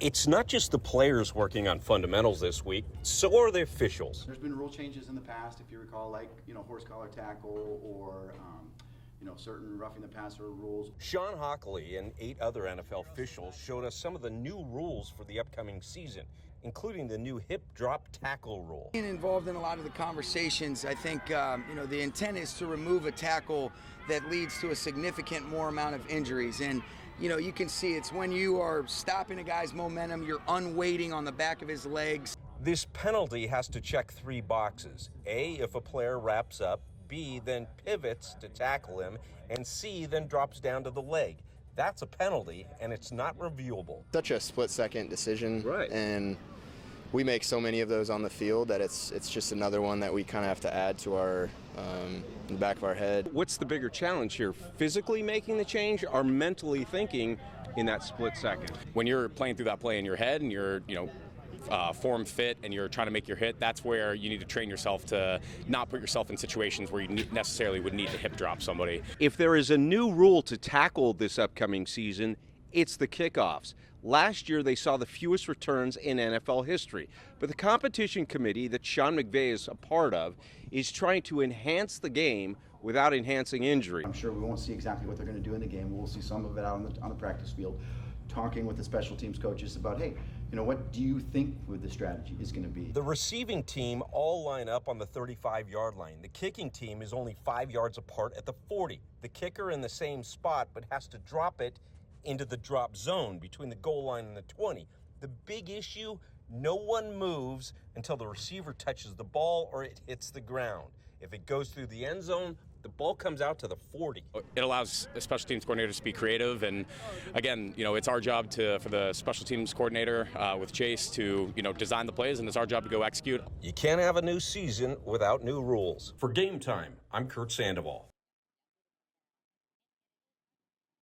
It's not just the players working on fundamentals this week, so are the officials. There's been rule changes in the past, if you recall, like, horse collar tackle or, certain roughing the passer rules. Sean Hockley and 8 other NFL officials showed us some of the new rules for the upcoming season, including the new hip drop tackle rule. Being involved in a lot of the conversations, I think, the intent is to remove a tackle that leads to a significant more amount of injuries. And, you can see it's when you are stopping a guy's momentum, you're unweighting on the back of his legs. This penalty has to check 3 boxes. A, if a player wraps up. B, then pivots to tackle him. And C, then drops down to the leg. That's a penalty, and it's not reviewable. Such a split-second decision, right? And we make so many of those on the field that it's just another one that we kind of have to add to our in the back of our head. What's the bigger challenge here? Physically making the change or mentally thinking in that split second? When you're playing through that play in your head and you're, form fit and you're trying to make your hit, that's where you need to train yourself to not put yourself in situations where you necessarily would need to hip drop somebody. If there is a new rule to tackle this upcoming season, it's the kickoffs. Last year, they saw the fewest returns in NFL history. But the competition committee that Sean McVay is a part of is trying to enhance the game without enhancing injury. I'm sure we won't see exactly what they're going to do in the game. We'll see some of it out on the practice field, talking with the special teams coaches about, hey, what do you think the strategy is going to be? The receiving team all line up on the 35-yard line. The kicking team is only 5 yards apart at the 40. The kicker in the same spot, but has to drop it into the drop zone between the goal line and the 20. The big issue, no one moves until the receiver touches the ball or it hits the ground. If it goes through the end zone, the ball comes out to the 40. It allows the special teams coordinator to be creative, and again, it's our job for the special teams coordinator with Chase to, design the plays, and it's our job to go execute. You can't have a new season without new rules. For Game Time, I'm Kurt Sandoval.